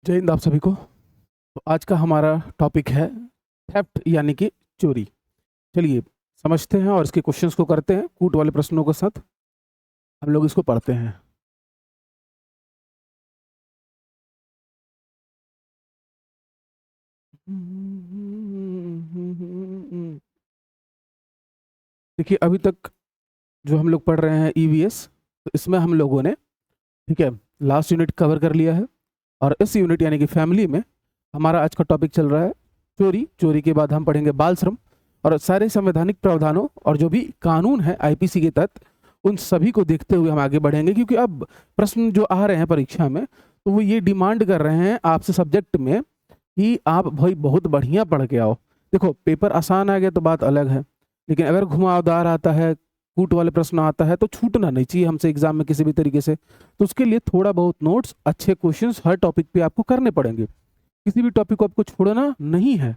जय हिंद आप सभी को। तो आज का हमारा टॉपिक है थेफ्ट यानी कि चोरी। चलिए समझते हैं और इसके क्वेश्चंस को करते हैं कूट वाले प्रश्नों के साथ। हम लोग इसको पढ़ते हैं। देखिए अभी तक जो हम लोग पढ़ रहे हैं ईवीएस, तो इसमें हम लोगों ने, ठीक है, लास्ट यूनिट कवर कर लिया है। और इस यूनिट यानी कि फैमिली में हमारा आज का टॉपिक चल रहा है चोरी। चोरी के बाद हम पढ़ेंगे बाल श्रम और सारे संवैधानिक प्रावधानों और जो भी कानून है आईपीसी के तहत, उन सभी को देखते हुए हम आगे बढ़ेंगे। क्योंकि अब प्रश्न जो आ रहे हैं परीक्षा में, तो वो ये डिमांड कर रहे हैं आपसे सब्जेक्ट में कि आप भाई बहुत बढ़िया पढ़ के आओ। देखो पेपर आसान आ गया तो बात अलग है, लेकिन अगर घुमावदार आता है, कूट वाले प्रश्न आता है, तो छूटना नहीं चाहिए हमसे एग्जाम में किसी भी तरीके से। तो उसके लिए थोड़ा बहुत नोट्स, अच्छे क्वेश्चंस हर टॉपिक पे आपको करने पड़ेंगे। किसी भी टॉपिक को आपको छोड़ना नहीं है,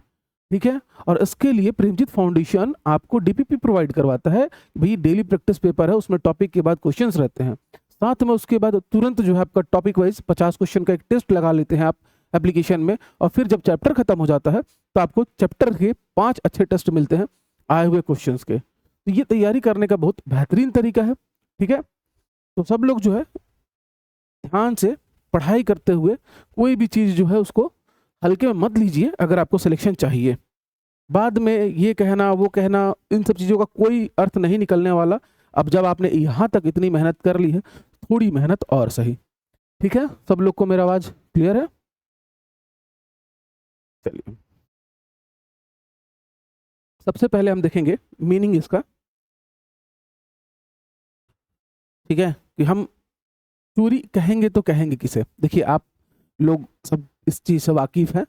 ठीक है। और इसके लिए प्रेमजीत फाउंडेशन आपको डीपीपी प्रोवाइड करवाता है। भाई डेली प्रैक्टिस पेपर है, उसमें टॉपिक के बाद क्वेश्चंस रहते हैं, साथ में उसके बाद तुरंत जो है आपका टॉपिक वाइज 50 क्वेश्चन का एक टेस्ट लगा लेते हैं आप एप्लीकेशन में। और फिर जब चैप्टर खत्म हो जाता है तो आपको चैप्टर के 5 अच्छे टेस्ट मिलते हैं आए हुए क्वेश्चंस के। तो ये तैयारी करने का बहुत बेहतरीन तरीका है, ठीक है। तो सब लोग जो है ध्यान से पढ़ाई करते हुए कोई भी चीज़ जो है उसको हल्के में मत लीजिए। अगर आपको सिलेक्शन चाहिए, बाद में ये कहना वो कहना, इन सब चीज़ों का कोई अर्थ नहीं निकलने वाला। अब जब आपने यहाँ तक इतनी मेहनत कर ली है, थोड़ी मेहनत और सही, ठीक है। सब लोग को मेरा आवाज़ क्लियर है? चलिए सबसे पहले हम देखेंगे मीनिंग इसका, ठीक है, कि हम चोरी कहेंगे तो कहेंगे किसे। देखिए आप लोग सब इस चीज़ से वाकिफ हैं,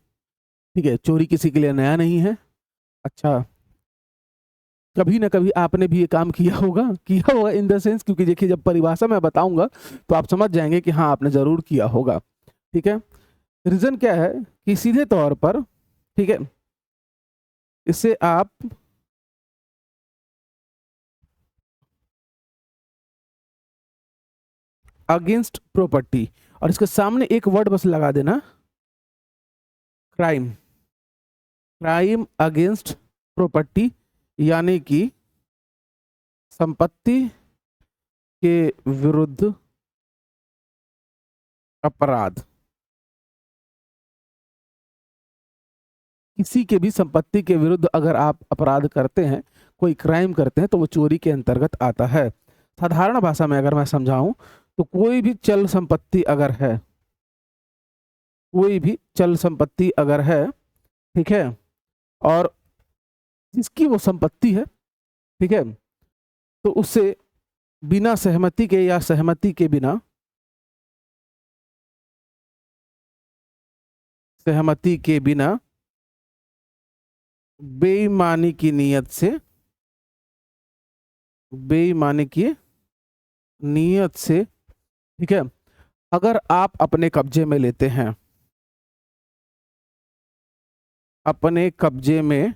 ठीक है। चोरी किसी के लिए नया नहीं है। अच्छा, कभी ना कभी आपने भी ये काम किया होगा इन द सेंस, क्योंकि देखिए जब परिभाषा मैं बताऊंगा तो आप समझ जाएंगे कि हाँ आपने जरूर किया होगा, ठीक है। रीजन क्या है कि सीधे तौर पर, ठीक है, इससे आप अगेंस्ट प्रॉपर्टी, और इसके सामने एक वर्ड बस लगा देना, क्राइम। क्राइम अगेंस्ट प्रॉपर्टी यानी कि संपत्ति के विरुद्ध अपराध। किसी के भी संपत्ति के विरुद्ध अगर आप अपराध करते हैं, कोई क्राइम करते हैं, तो वो चोरी के अंतर्गत आता है। साधारण भाषा में अगर मैं समझाऊं तो कोई भी चल संपत्ति अगर है, कोई भी चल संपत्ति अगर है, ठीक है, और जिसकी वो संपत्ति है, ठीक है, तो उससे बिना सहमति के या सहमति के बिना, सहमति के बिना बेईमानी की नीयत से, बेईमानी की नीयत से, ठीक है, अगर आप अपने कब्जे में लेते हैं, अपने कब्जे में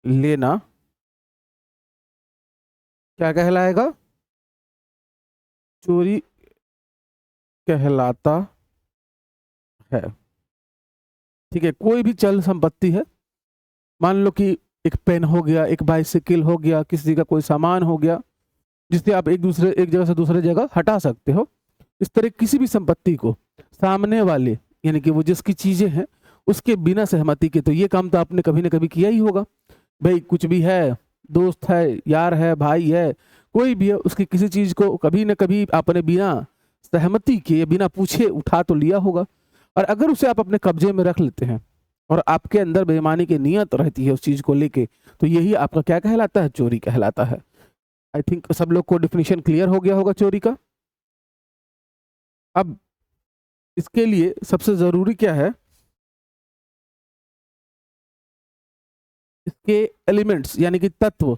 लेना क्या कहलाएगा? चोरी कहलाता है, ठीक है। कोई भी चल संपत्ति है, मान लो कि एक पेन हो गया, एक बाइसिकल हो गया, किसी का कोई सामान हो गया जिससे आप एक जगह से दूसरे जगह हटा सकते हो। इस तरह किसी भी संपत्ति को सामने वाले यानी कि वो जिसकी चीजें हैं उसके बिना सहमति के, तो ये काम तो आपने कभी ना कभी किया ही होगा। भाई कुछ भी है, दोस्त है, यार है, भाई है, कोई भी है, उसकी किसी चीज को कभी ना कभी आपने बिना सहमति के या बिना पूछे उठा तो लिया होगा। और अगर उसे आप अपने कब्जे में रख लेते हैं और आपके अंदर बेईमानी की नीयत रहती है उस चीज को लेके, तो यही आपका क्या कहलाता है? चोरी कहलाता है। आई थिंक सब लोग को डिफिनेशन क्लियर हो गया होगा चोरी का। अब इसके लिए सबसे जरूरी क्या है, इसके एलिमेंट्स यानी कि तत्व।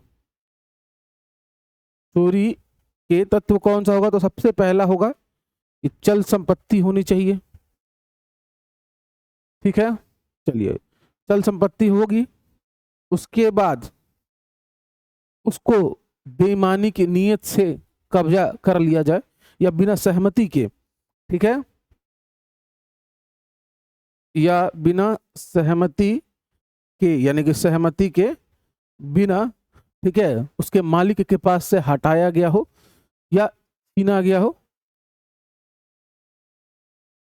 चोरी के तत्व कौन सा होगा? तो सबसे पहला होगा कि चल संपत्ति होनी चाहिए, ठीक है। चलिए चल संपत्ति होगी, उसके बाद उसको बेईमानी की नीयत से कब्जा कर लिया जाए या बिना सहमति के, ठीक है। या बिना सहमति के, यानी कि सहमति के बिना, ठीक है, उसके मालिक के पास से हटाया गया हो या छीना गया हो।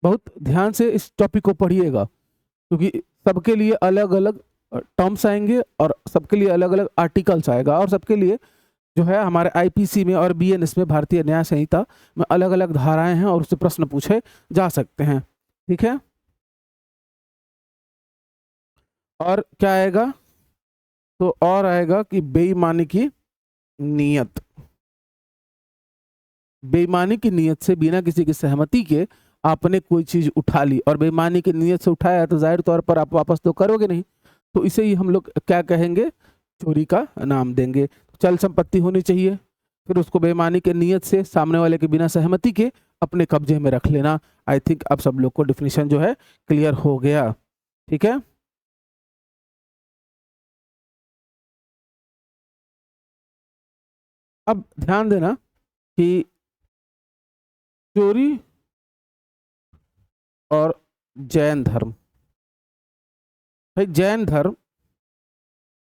बहुत ध्यान से इस टॉपिक को पढ़िएगा, क्योंकि सबके लिए अलग अलग टर्म्स आएंगे और सबके लिए अलग अलग आर्टिकल्स आएगा, और सबके लिए जो है हमारे आईपीसी में और बीएनएस में, भारतीय न्याय संहिता में, अलग अलग धाराएं हैं और उससे प्रश्न पूछे जा सकते हैं। ठीक है, और क्या आएगा, तो और आएगा कि बेईमानी की नियत। बेईमानी की नियत से बिना किसी की सहमति के आपने कोई चीज उठा ली, और बेईमानी की नियत से उठाया तो जाहिर तौर पर आप वापस तो करोगे नहीं, तो इसे ही हम लोग क्या कहेंगे, चोरी का नाम देंगे। चल संपत्ति होनी चाहिए, फिर उसको बेईमानी के नियत से सामने वाले के बिना सहमति के अपने कब्जे में रख लेना। आई थिंक अब सब लोग को डिफिनीशन जो है क्लियर हो गया। ठीक है, अब ध्यान देना कि चोरी और जैन धर्म, भाई जैन धर्म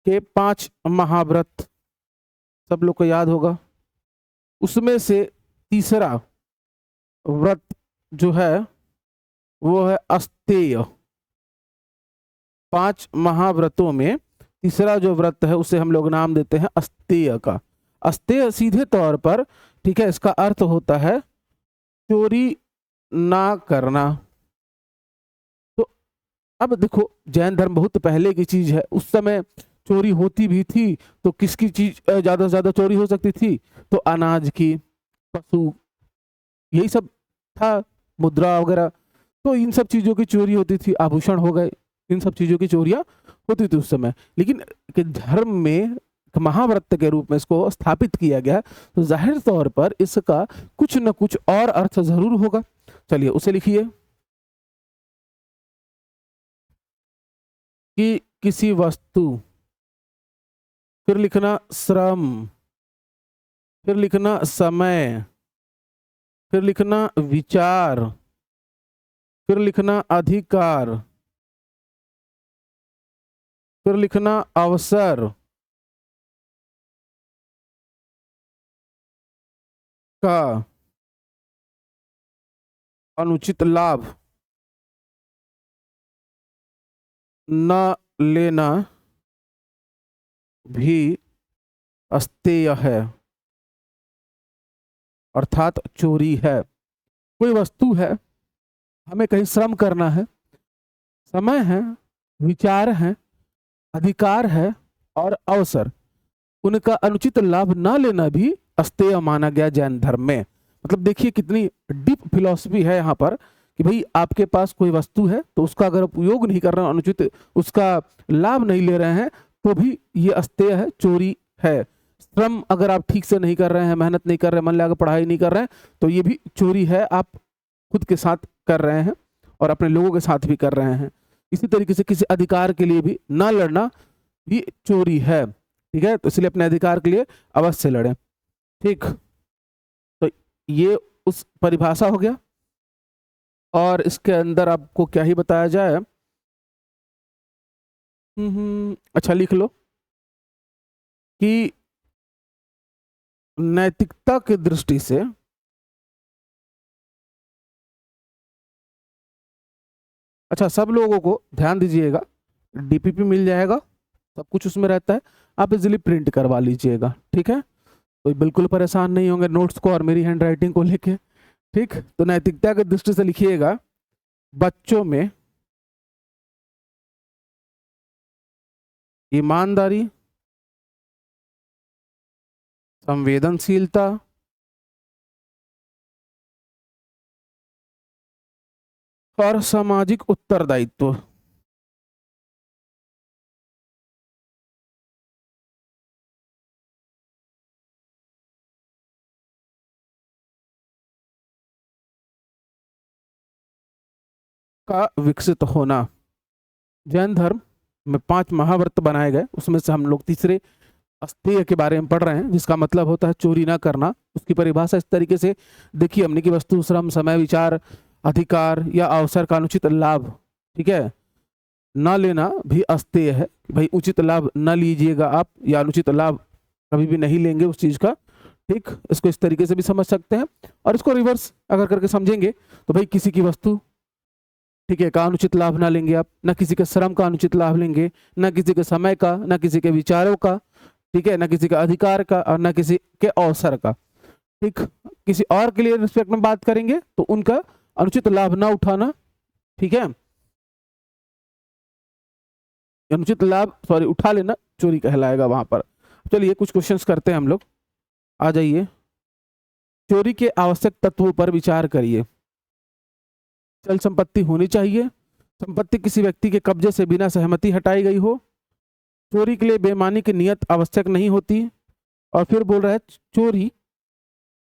के 5 महाव्रत सब लोग को याद होगा, उसमें से तीसरा व्रत जो है वो है अस्तेय। 5 महाव्रतों में तीसरा जो व्रत है उसे हम लोग नाम देते हैं अस्तेय का। अस्तेय सीधे तौर पर, ठीक है, इसका अर्थ होता है चोरी ना करना। तो अब देखो, जैन धर्म बहुत पहले की चीज है, उस समय चोरी होती भी थी, तो किसकी चीज ज्यादा से ज्यादा चोरी हो सकती थी, तो अनाज की, पशु, यही सब था, मुद्रा वगैरह, तो इन सब चीजों की चोरी होती थी, आभूषण हो गए, इन सब चीजों की चोरियां होती थी उस समय। लेकिन धर्म में महाव्रत के रूप में इसको स्थापित किया गया, तो जाहिर तौर पर इसका कुछ न कुछ और अर्थ जरूर होगा। चलिए उसे लिखिए कि किसी वस्तु, फिर लिखना श्रम, फिर लिखना समय, फिर लिखना विचार, फिर लिखना अधिकार, फिर लिखना अवसर का अनुचित लाभ न लेना भी अस्तेय है, अर्थात चोरी है। कोई वस्तु है, हमें कहीं श्रम करना है, समय है, विचार है, अधिकार है और अवसर, उनका अनुचित लाभ न लेना भी अस्तेय माना गया जैन धर्म में। मतलब देखिए कितनी डीप फिलॉसफी है यहाँ पर, कि भाई आपके पास कोई वस्तु है, तो उसका अगर उपयोग नहीं कर रहे हैं, अनुचित उसका लाभ नहीं ले रहे हैं, तो भी ये अस्तेय है, चोरी है। श्रम अगर आप ठीक से नहीं कर रहे हैं, मेहनत नहीं कर रहे हैं, मन लगा पढ़ाई नहीं कर रहे हैं, तो ये भी चोरी है, आप खुद के साथ कर रहे हैं और अपने लोगों के साथ भी कर रहे हैं। इसी तरीके से किसी अधिकार के लिए भी ना लड़ना भी चोरी है। ठीक है, तो इसलिए अपने अधिकार के लिए अवश्य लड़ें। ठीक, तो ये उस परिभाषा हो गया, और इसके अंदर आपको क्या ही बताया जाए। अच्छा लिख लो कि नैतिकता की दृष्टि से अच्छा, सब लोगों को ध्यान दीजिएगा, डीपीपी मिल जाएगा, सब कुछ उसमें रहता है, आप इजीली प्रिंट करवा लीजिएगा। ठीक है, तो बिल्कुल परेशान नहीं होंगे नोट्स को और मेरी हैंड राइटिंग को लेके। ठीक, तो नैतिकता की दृष्टि से लिखिएगा, बच्चों में ईमानदारी, संवेदनशीलता, और सामाजिक उत्तरदायित्व का विकसित होना। जैन धर्म में 5 महाव्रत बनाए गए, उसमें से हम लोग तीसरे अस्तेय के बारे में पढ़ रहे हैं, जिसका मतलब होता है चोरी ना करना। उसकी परिभाषा इस तरीके से देखिए हमने, कि वस्तु, श्रम, समय, विचार, अधिकार या अवसर का अनुचित लाभ, ठीक है, ना लेना भी अस्तेय है। भाई उचित लाभ ना लीजिएगा आप, या अनुचित लाभ कभी भी नहीं लेंगे उस चीज का। ठीक, इसको इस तरीके से भी समझ सकते हैं। और इसको रिवर्स अगर करके समझेंगे तो भाई किसी की वस्तु, ठीक है, का अनुचित लाभ ना लेंगे आप, ना किसी के श्रम का अनुचित लाभ लेंगे, ना किसी के समय का, ना किसी के विचारों का, ठीक है, ना किसी के अधिकार का, और ना किसी के अवसर का। ठीक, किसी और के लिए रिस्पेक्ट में बात करेंगे तो उनका अनुचित लाभ ना उठाना, ठीक है, अनुचित लाभ सॉरी उठा लेना चोरी कहलाएगा वहां पर। चलिए कुछ क्वेश्चंस करते हैं हम लोग, आ जाइए। चोरी के आवश्यक तत्वों पर विचार करिए। चल संपत्ति होनी चाहिए, संपत्ति किसी व्यक्ति के कब्जे से बिना सहमति हटाई गई हो, चोरी के लिए बेईमानी की नियत आवश्यक नहीं होती, और फिर बोल रहा है चोरी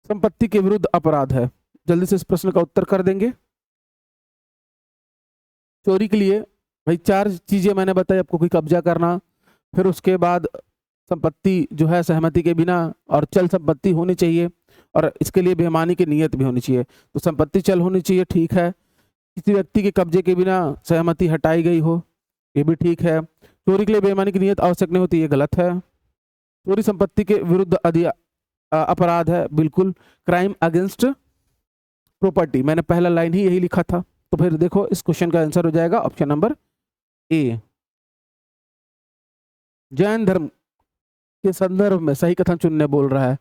संपत्ति के विरुद्ध अपराध है। जल्दी से इस प्रश्न का उत्तर कर देंगे। चोरी के लिए भाई 4 चीजें मैंने बताई आपको, कोई कब्जा करना, फिर उसके बाद संपत्ति जो है सहमति के बिना, और चल संपत्ति होनी चाहिए, और इसके लिए बेईमानी की नियत भी होनी चाहिए। तो संपत्ति चल होनी चाहिए, ठीक है, किसी व्यक्ति के कब्जे के बिना सहमति हटाई गई हो, ये भी ठीक है। चोरी के लिए बेईमानी की नियत आवश्यक नहीं होती, ये गलत है। चोरी संपत्ति के विरुद्ध अपराध है, बिल्कुल, क्राइम अगेंस्ट प्रॉपर्टी, मैंने पहला लाइन ही यही लिखा था। तो फिर देखो इस क्वेश्चन का आंसर हो जाएगा ऑप्शन नंबर ए। जैन धर्म के संदर्भ में सही कथन चुनने बोल रहा है,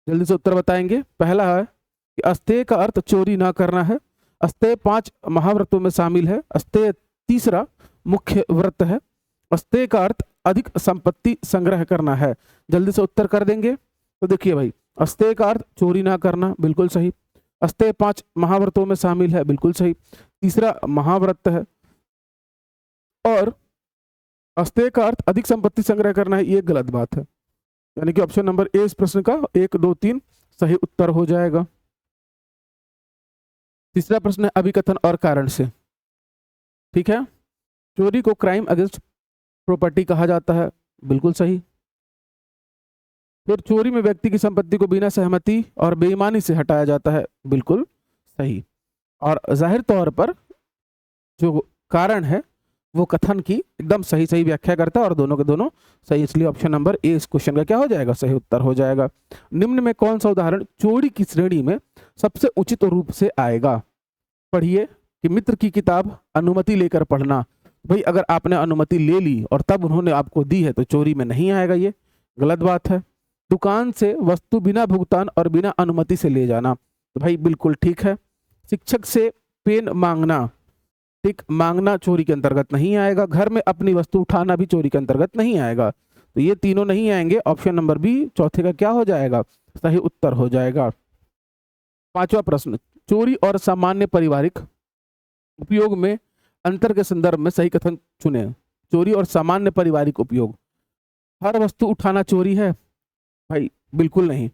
जल्दी से उत्तर बताएंगे। पहला है कि अस्तेय का अर्थ चोरी ना करना है, अस्तेय 5 महाव्रतों में शामिल है, अस्तेय तीसरा मुख्य व्रत है, अस्तेय का अर्थ अधिक संपत्ति संग्रह करना है। जल्दी से उत्तर कर देंगे। तो देखिए भाई, अस्तेय का अर्थ चोरी ना करना, बिल्कुल सही, अस्तेय 5 महाव्रतों में शामिल है, बिल्कुल सही, तीसरा महाव्रत है, और अस्तेय का अर्थ अधिक संपत्ति संग्रह करना है, ये गलत बात है। यानी कि ऑप्शन नंबर ए इस प्रश्न का 1, 2, 3 सही उत्तर हो जाएगा। तीसरा प्रश्न है अभिकथन और कारण से, ठीक है, चोरी को क्राइम अगेंस्ट प्रॉपर्टी कहा जाता है, बिल्कुल सही। फिर चोरी में व्यक्ति की संपत्ति को बिना सहमति और बेईमानी से हटाया जाता है, बिल्कुल सही। और जाहिर तौर पर जो कारण है वो कथन की एकदम सही सही व्याख्या करता है, और दोनों के दोनों सही, इसलिए ऑप्शन नंबर ए इस क्वेश्चन का क्या हो जाएगा, सही उत्तर हो जाएगा। निम्न में कौन सा उदाहरण चोरी की श्रेणी में सबसे उचित रूप से आएगा? पढ़िए कि मित्र की किताब अनुमति लेकर पढ़ना। भाई अगर आपने अनुमति ले ली और तब उन्होंने आपको दी है तो चोरी में नहीं आएगा, ये गलत बात है। दुकान से वस्तु बिना भुगतान और बिना अनुमति से ले जाना, तो भाई बिल्कुल ठीक है। शिक्षक से पेन मांगना, ठीक, मांगना चोरी के अंतर्गत नहीं आएगा। घर में अपनी वस्तु उठाना भी चोरी के अंतर्गत नहीं आएगा, तो ये तीनों नहीं आएंगे। ऑप्शन नंबर बी चौथे का क्या हो जाएगा, सही उत्तर हो जाएगा। पांचवा प्रश्न, चोरी और सामान्य पारिवारिक उपयोग में अंतर के संदर्भ में सही कथन चुने। चोरी और सामान्य पारिवारिक उपयोग, हर वस्तु उठाना चोरी है? भाई बिल्कुल नहीं।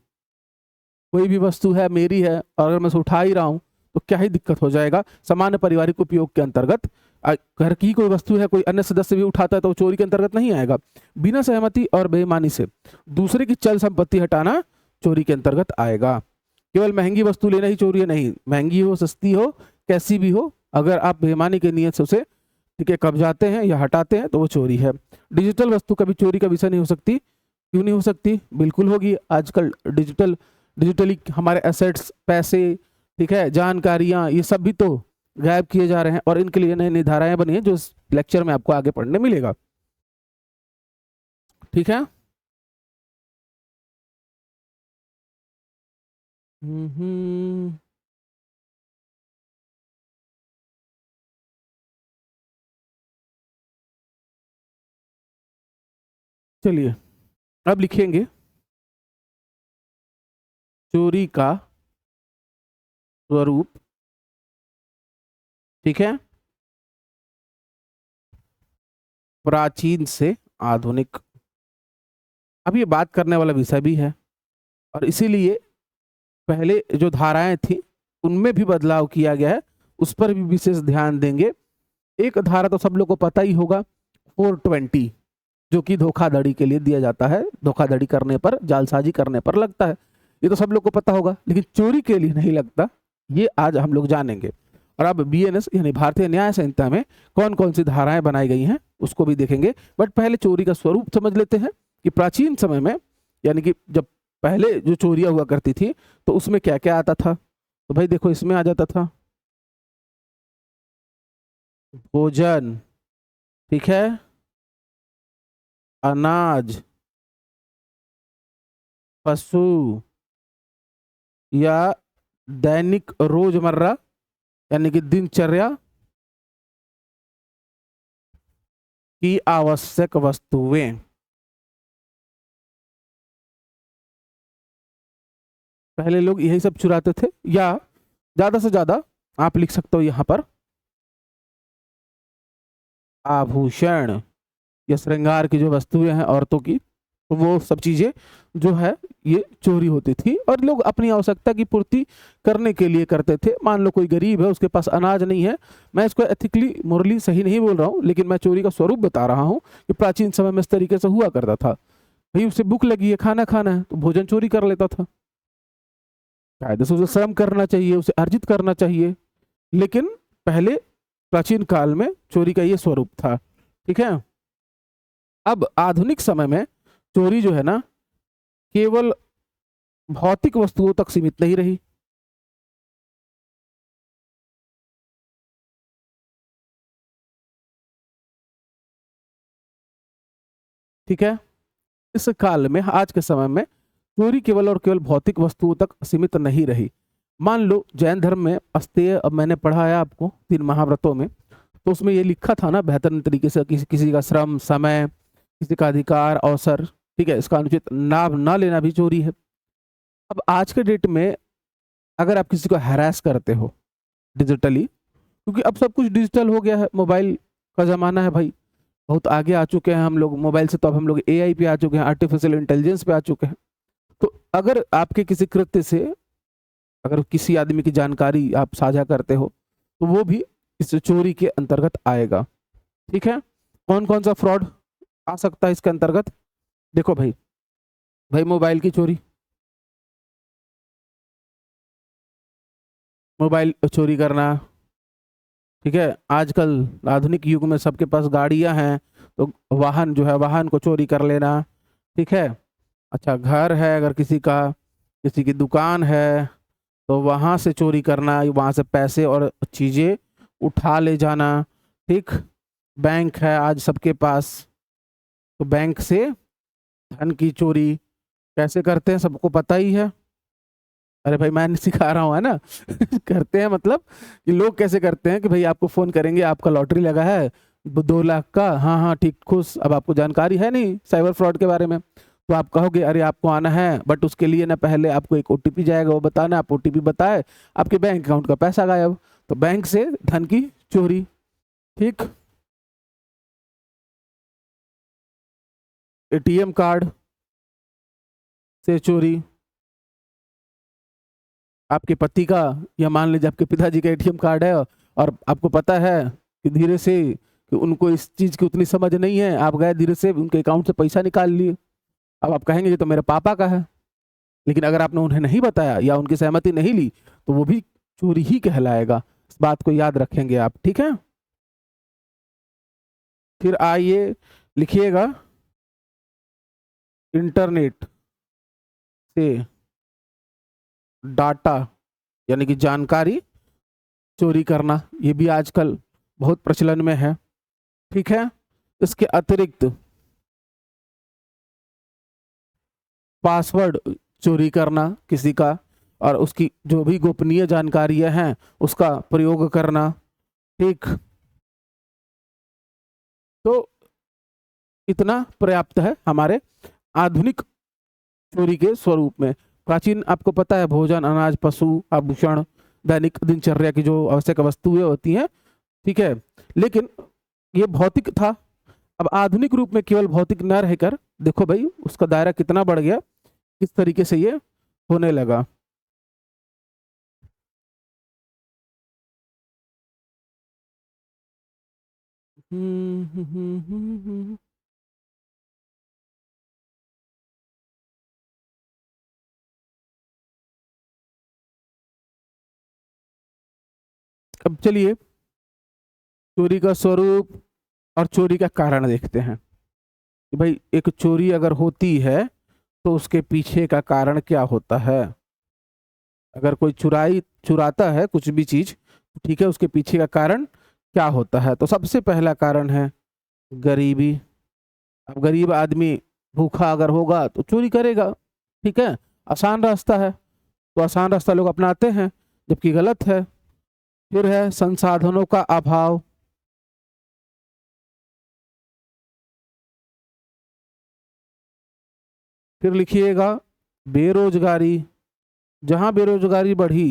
कोई भी वस्तु है मेरी है और अगर मैं उसे उठा ही रहा हूं तो क्या ही दिक्कत हो जाएगा। सामान्य पारिवारिक उपयोग के अंतर्गत घर की कोई वस्तु है, कोई अन्य सदस्य भी उठाता है तो चोरी के अंतर्गत नहीं आएगा। बिना सहमति और बेईमानी से दूसरे की चल संपत्ति हटाना चोरी के अंतर्गत आएगा। केवल महंगी वस्तु लेना ही चोरी है? नहीं, महंगी हो, सस्ती हो, कैसी भी हो, अगर आप बेईमानी के नियत से उसे, ठीक है, कब्जाते हैं या हटाते हैं तो वो चोरी है। डिजिटल वस्तु कभी चोरी का विषय नहीं हो सकती। क्यों नहीं हो सकती? बिल्कुल होगी। आजकल डिजिटली हमारे एसेट्स, पैसे, ठीक है, जानकारियां, ये सब भी तो गायब किए जा रहे हैं, और इनके लिए नई नई धाराएं बनी हैं जो इस लेक्चर में आपको आगे पढ़ने मिलेगा, ठीक है। चलिए अब लिखेंगे चोरी का स्वरूप, ठीक है, प्राचीन से आधुनिक। अब ये बात करने वाला विषय भी है, और इसीलिए पहले जो धाराएं थी उनमें भी बदलाव किया गया है, उस पर भी विशेष ध्यान देंगे। एक धारा तो सब लोग को पता ही होगा, 420, जो कि धोखाधड़ी के लिए दिया जाता है, धोखाधड़ी करने पर, जालसाजी करने पर लगता है, ये तो सब लोग को पता होगा, लेकिन चोरी के लिए नहीं लगता, ये आज हम लोग जानेंगे। और अब बीएनएस यानी भारतीय न्याय संहिता में कौन कौन सी धाराएं बनाई गई हैं उसको भी देखेंगे। बट पहले चोरी का स्वरूप समझ लेते हैं कि प्राचीन समय में, यानी कि जब पहले जो चोरियां हुआ करती थी तो उसमें क्या क्या आता था। तो भाई देखो, इसमें आ जाता था भोजन, ठीक है, अनाज, पशु, या दैनिक रोजमर्रा यानी कि दिनचर्या की आवश्यक वस्तुएं। पहले लोग यही सब चुराते थे, या ज्यादा से ज्यादा आप लिख सकते हो यहां पर आभूषण या श्रृंगार की जो वस्तुएं हैं औरतों की, तो वो सब चीजें जो है ये चोरी होती थी और लोग अपनी आवश्यकता की पूर्ति करने के लिए करते थे। मान लो कोई गरीब है, उसके पास अनाज नहीं है, मैं इसको एथिकली मोरली सही नहीं बोल रहा हूँ, लेकिन मैं चोरी का स्वरूप बता रहा हूँ कि प्राचीन समय में इस तरीके से हुआ करता था। भाई उसे भूख लगी है, खाना खाना है, तो भोजन चोरी कर लेता था। कायदे से उसे श्रम करना चाहिए, उसे अर्जित करना चाहिए, लेकिन पहले प्राचीन काल में चोरी का ये स्वरूप था। ठीक है। अब आधुनिक समय में चोरी जो है ना, केवल भौतिक वस्तुओं तक सीमित नहीं रही। ठीक है। इस काल में, आज के समय में, चोरी केवल और केवल भौतिक वस्तुओं तक सीमित नहीं रही। मान लो जैन धर्म में अस्तेय, अब मैंने पढ़ा है आपको 3 महाव्रतों में, तो उसमें ये लिखा था ना बेहतर तरीके से, किसी किसी का श्रम, समय, किसी का अधिकार, अवसर, ठीक है, इसका अनुचित लाभ ना लेना भी चोरी है। अब आज के डेट में अगर आप किसी को हैरास करते हो डिजिटली, क्योंकि अब सब कुछ डिजिटल हो गया है, मोबाइल का जमाना है भाई, बहुत आगे आ चुके हैं हम लोग मोबाइल से, तो अब हम लोग एआई पे आ चुके हैं, आर्टिफिशियल इंटेलिजेंस पे आ चुके हैं। तो अगर आपके किसी कृत्य से अगर किसी आदमी की जानकारी आप साझा करते हो, तो वो भी इस चोरी के अंतर्गत आएगा। ठीक है। कौन कौन सा फ्रॉड आ सकता है इसके अंतर्गत? देखो भाई, भाई मोबाइल की चोरी, मोबाइल चोरी करना, ठीक है। आजकल आधुनिक युग में सबके पास गाड़ियां हैं, तो वाहन जो है, वाहन को चोरी कर लेना, ठीक है। अच्छा, घर है अगर किसी का, किसी की दुकान है, तो वहां से चोरी करना, वहां से पैसे और चीजें उठा ले जाना, ठीक। बैंक है आज सबके पास, तो बैंक से धन की चोरी कैसे करते हैं सबको पता ही है। अरे भाई मैं नहीं सिखा रहा हूँ, है ना। करते हैं मतलब कि लोग कैसे करते हैं कि भाई आपको फोन करेंगे, आपका लॉटरी लगा है 2 लाख का, हाँ हाँ ठीक खुश, अब आपको जानकारी है नहीं साइबर फ्रॉड के बारे में, तो आप कहोगे अरे आपको आना है, बट उसके लिए ना पहले आपको एक ओटीपी जाएगा, वो बताना, आप ओटीपी बताए, आपके बैंक अकाउंट का पैसा गायब। तो बैंक से धन की चोरी, ठीक। एटीएम कार्ड से चोरी, आपके पति का, या मान लीजिए आपके पिताजी का एटीएम कार्ड है, और आपको पता है कि धीरे से कि उनको इस चीज की उतनी समझ नहीं है, आप गए धीरे से उनके अकाउंट से पैसा निकाल लिए। अब आप कहेंगे ये तो मेरे पापा का है, लेकिन अगर आपने उन्हें नहीं बताया या उनकी सहमति नहीं ली, तो वो भी चोरी ही कहलाएगा। इस बात को याद रखेंगे आप, ठीक है। फिर आइए लिखिएगा, इंटरनेट से डाटा यानी कि जानकारी चोरी करना, ये भी आजकल बहुत प्रचलन में है, ठीक है। इसके अतिरिक्त पासवर्ड चोरी करना किसी का, और उसकी जो भी गोपनीय जानकारियां हैं उसका प्रयोग करना, ठीक। तो इतना पर्याप्त है हमारे आधुनिक चोरी के स्वरूप में। प्राचीन आपको पता है भोजन, अनाज, पशु, आभूषण, दैनिक दिनचर्या की जो आवश्यक वस्तुएं होती हैं, ठीक है, लेकिन ये भौतिक था। अब आधुनिक रूप में केवल भौतिक न रहकर देखो भाई उसका दायरा कितना बढ़ गया, किस तरीके से ये होने लगा। हम्म, हम्म, हम्म, हम्म, हम्म। अब चलिए चोरी का स्वरूप और चोरी का कारण देखते हैं कि भाई एक चोरी अगर होती है तो उसके पीछे का कारण क्या होता है। अगर कोई चुराता है कुछ भी चीज तो ठीक है, उसके पीछे का कारण क्या होता है। तो सबसे पहला कारण है गरीबी। अब गरीब आदमी भूखा अगर होगा तो चोरी करेगा, ठीक है, आसान रास्ता है, तो आसान रास्ता लोग अपनाते हैं, जबकि गलत है। फिर है संसाधनों का अभाव। फिर लिखिएगा बेरोजगारी। जहां बेरोजगारी बढ़ी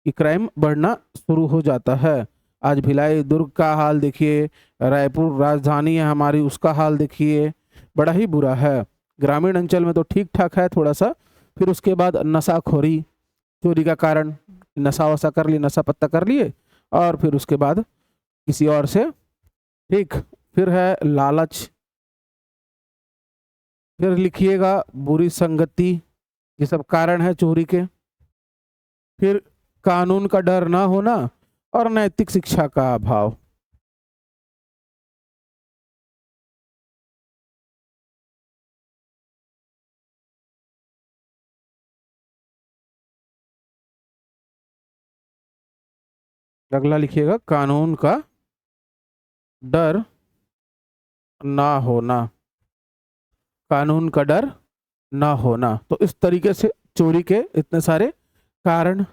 कि क्राइम बढ़ना शुरू हो जाता है। आज भिलाई दुर्ग का हाल देखिए, रायपुर राजधानी है हमारी, उसका हाल देखिए, बड़ा ही बुरा है। ग्रामीण अंचल में तो ठीक ठाक है थोड़ा सा। फिर उसके बाद नशाखोरी, चोरी का कारण, नशा वशा कर लिए, नशा पत्ता कर लिए और फिर उसके बाद किसी और से, ठीक। फिर है लालच। फिर लिखिएगा बुरी संगति, ये सब कारण है चोरी के। फिर कानून का डर ना होना और नैतिक शिक्षा का अभाव। अगला लिखिएगा कानून का डर ना होना, कानून का डर ना होना। तो इस तरीके से चोरी के इतने सारे कारण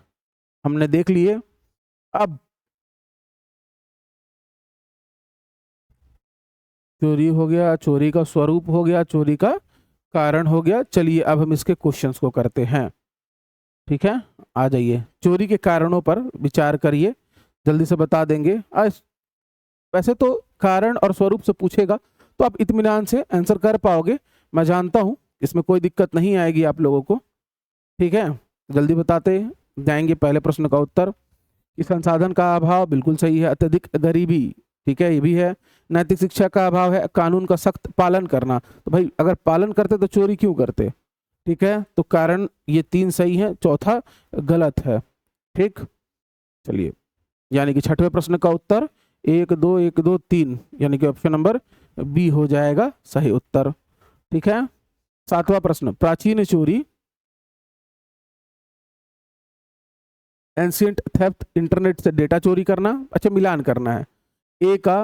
हमने देख लिए। अब चोरी हो गया, चोरी का स्वरूप हो गया, चोरी का कारण हो गया। चलिए अब हम इसके क्वेश्चंस को करते हैं, ठीक है। आ जाइए, चोरी के कारणों पर विचार करिए, जल्दी से बता देंगे। आज वैसे तो कारण और स्वरूप से पूछेगा तो आप इत्मीनान से आंसर कर पाओगे, मैं जानता हूं, इसमें कोई दिक्कत नहीं आएगी आप लोगों को, ठीक है। जल्दी बताते जाएंगे। पहले प्रश्न का उत्तर, इस संसाधन का अभाव, बिल्कुल सही है। अत्यधिक गरीबी, ठीक है, ये भी है। नैतिक शिक्षा का अभाव है। कानून का सख्त पालन करना, तो भाई अगर पालन करते तो चोरी क्यों करते, ठीक है। तो कारण ये 3 सही है, चौथा गलत है, ठीक। चलिए, यानी कि छठवें प्रश्न का उत्तर 1 2 1 2 3, यानी कि ऑप्शन नंबर बी हो जाएगा सही उत्तर, ठीक है। 7वां प्रश्न, प्राचीन चोरी, एंशियंट थेफ्ट, इंटरनेट से डेटा चोरी करना। अच्छा, मिलान करना है, ए का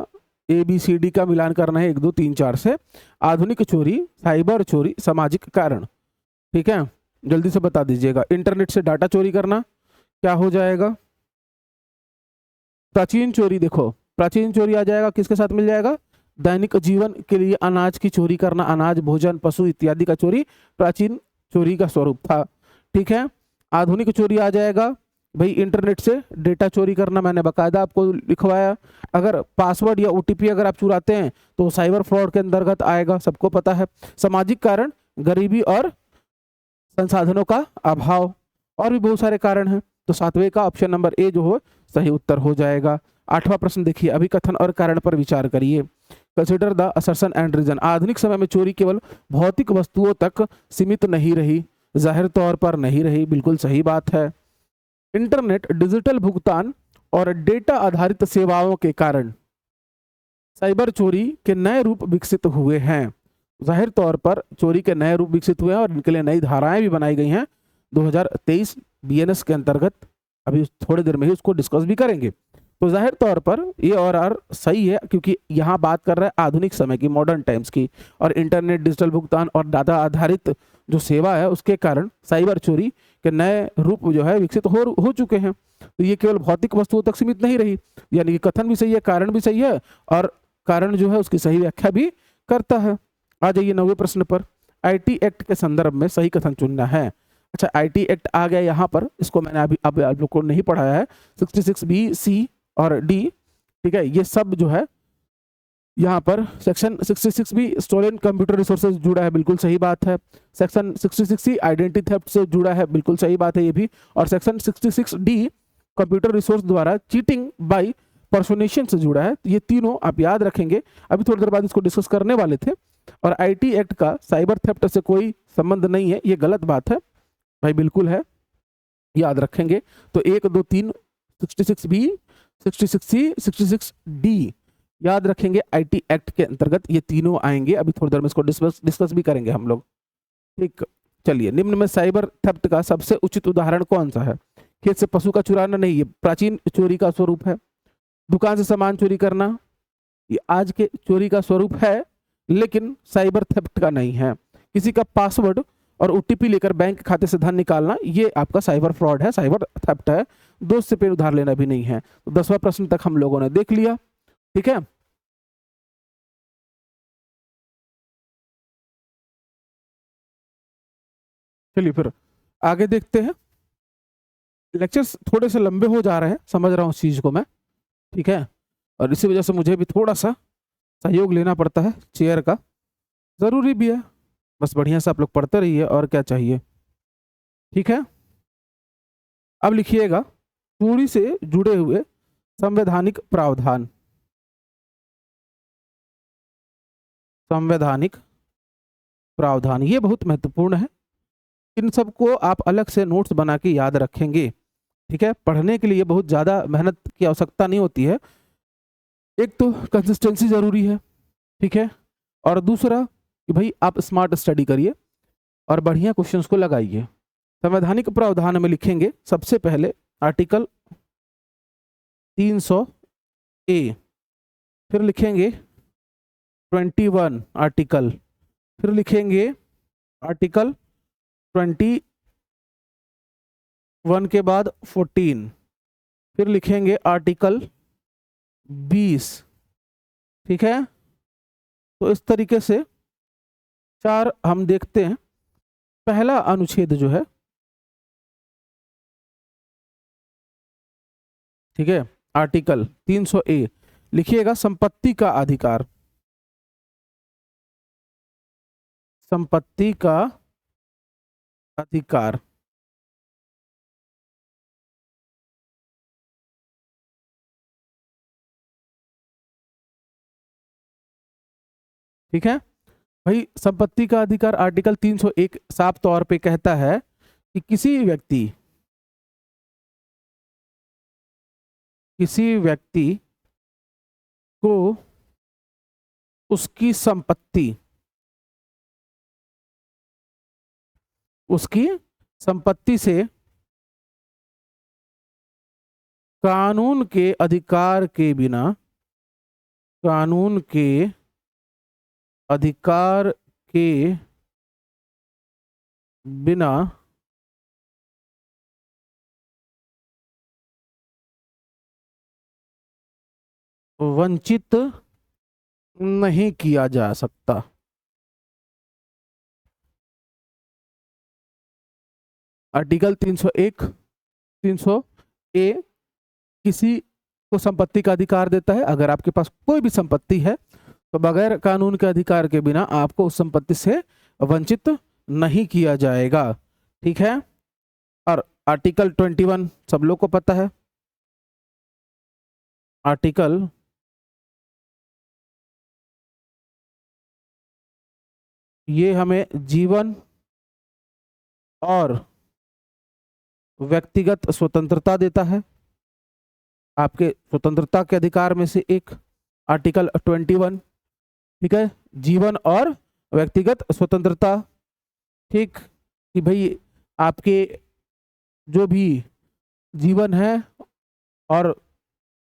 ABCD का मिलान करना है 1 2 3 4 से। आधुनिक चोरी, साइबर चोरी, सामाजिक कारण, ठीक है। जल्दी से बता दीजिएगा। इंटरनेट से डाटा चोरी करना क्या हो जाएगा। प्राचीन चोरी, देखो प्राचीन चोरी आ जाएगा, किसके साथ मिल जाएगा, दैनिक जीवन के लिए अनाज की चोरी करना, अनाज भोजन पशु इत्यादि का चोरी प्राचीन चोरी का स्वरूप था, ठीक है। आधुनिक चोरी आ जाएगा भाई इंटरनेट से डेटा चोरी करना, मैंने बकायदा आपको लिखवाया। अगर पासवर्ड या OTP अगर आप चुराते हैं तो साइबर फ्रॉड के अंतर्गत आएगा, सबको पता है। सामाजिक कारण, गरीबी और संसाधनों का अभाव, और भी बहुत सारे कारण हैं। तो 7वें का ऑप्शन नंबर ए जो हो सही उत्तर हो जाएगा। 8वां प्रश्न देखिए, अभिकथन और कारण पर विचार करिए। Consider the assertion and reason. आधुनिक समय में चोरी केवल भौतिक वस्तुओं तक सीमित नहीं रही, जाहिर तौर पर नहीं रही, बिल्कुल सही बात है। इंटरनेट, डिजिटल भुगतान और डेटा आधारित सेवाओं के कारण साइबर चोरी के नए रूप विकसित हुए हैं। जाहिर तौर पर चोरी के नए रूप विकसित हुए हैं और इनके लिए नई धाराएं भी बनाई गई हैं 2023 BNS के अंतर्गत। अभी थोड़ी देर में ही उसको डिस्कस भी करेंगे। तो जाहिर तौर पर ये और सही है, क्योंकि यहाँ बात कर रहा है आधुनिक समय की, मॉडर्न टाइम्स की, और इंटरनेट, डिजिटल भुगतान और डाटा आधारित जो सेवा है उसके कारण साइबर चोरी के नए रूप जो है विकसित हो चुके हैं। तो ये केवल भौतिक वस्तुओं तक सीमित नहीं रही, यानी कि कथन भी सही है, कारण भी सही है, और कारण जो है उसकी सही व्याख्या भी करता है। आ जाइए 9वें प्रश्न पर, IT एक्ट के संदर्भ में सही कथन चुनना है। अच्छा, IT एक्ट आ गया यहाँ पर, इसको मैंने अभी अब आप लोग को नहीं पढ़ाया है। 66B, C और D, ठीक है, ये सब जो है यहाँ पर सेक्शन 66 भी स्टोलन कंप्यूटर रिसोर्सेज जुड़ा है, बिल्कुल सही बात है। सेक्शन 66C आइडेंटिटी थेफ्ट से जुड़ा है, बिल्कुल सही बात है ये भी। और सेक्शन 66D कंप्यूटर रिसोर्स द्वारा चीटिंग बाय पर्सोनेशन से जुड़ा है। ये तीनों आप याद रखेंगे, अभी थोड़ी देर बाद इसको डिस्कस करने वाले थे। और IT एक्ट का साइबर थेफ्ट से कोई संबंध नहीं है, ये गलत बात है भाई, बिल्कुल है, याद रखेंगे। तो 1 2 3 66B 66 सी, 66 डी, याद रखेंगे आईटी एक्ट के अंतर्गत ये तीनों आएंगे। अभी थोड़ी देर में इसको डिस्कस भी करेंगे हम लोग। ठीक, चलिए, निम्न में साइबर थेफ्ट का सबसे उचित उदाहरण कौन सा है? खेत से पशु का चुराना नहीं, ये प्राचीन चोरी का स्वरूप है। दुकान से सामान चोरी करना, ये आज के चोरी का स्वरूप है, लेकिन साइबर थेफ्ट का नहीं है। किसी का पासवर्ड और ओटीपी लेकर बैंक खाते से धन निकालना, ये आपका साइबर फ्रॉड है, साइबर थेफ्ट है। दोस्त से पेन उधार लेना भी नहीं है। तो 10वां प्रश्न तक हम लोगों ने देख लिया। ठीक है, चलिए फिर आगे देखते हैं। लेक्चर्स थोड़े से लंबे हो जा रहे हैं, समझ रहा हूँ उस चीज को मैं। ठीक है, और इसी वजह से मुझे भी थोड़ा सा सहयोग लेना पड़ता है चेयर का, जरूरी भी है। बस बढ़िया से आप लोग पढ़ते रहिए, और क्या चाहिए। ठीक है, अब लिखिएगा चोरी से जुड़े हुए संवैधानिक प्रावधान। संवैधानिक प्रावधान ये बहुत महत्वपूर्ण है। इन सबको आप अलग से नोट्स बना के याद रखेंगे। ठीक है, पढ़ने के लिए बहुत ज़्यादा मेहनत की आवश्यकता नहीं होती है। एक तो कंसिस्टेंसी जरूरी है, ठीक है, और दूसरा कि भाई आप स्मार्ट स्टडी करिए और बढ़िया क्वेश्चंस को लगाइए। संवैधानिक प्रावधान में लिखेंगे सबसे पहले आर्टिकल 300 ए, फिर लिखेंगे 21 आर्टिकल, फिर लिखेंगे आर्टिकल 21 के बाद 14, फिर लिखेंगे आर्टिकल 20। ठीक है, तो इस तरीके से 4 हम देखते हैं। पहला अनुच्छेद जो है, ठीक है, आर्टिकल 300 ए, लिखिएगा संपत्ति का अधिकार। संपत्ति का अधिकार, ठीक है भाई। संपत्ति का अधिकार आर्टिकल 301 साफ तौर पे कहता है कि किसी व्यक्ति को उसकी संपत्ति से कानून के अधिकार के बिना वंचित नहीं किया जा सकता। आर्टिकल 301 300 ए किसी को संपत्ति का अधिकार देता है। अगर आपके पास कोई भी संपत्ति है तो बगैर कानून के अधिकार के बिना आपको उस संपत्ति से वंचित नहीं किया जाएगा। ठीक है, और आर्टिकल 21 सब लोग को पता है। आर्टिकल ये हमें जीवन और व्यक्तिगत स्वतंत्रता देता है। आपके स्वतंत्रता के अधिकार में से एक आर्टिकल 21, ठीक है, जीवन और व्यक्तिगत स्वतंत्रता। ठीक, कि भाई आपके जो भी जीवन है और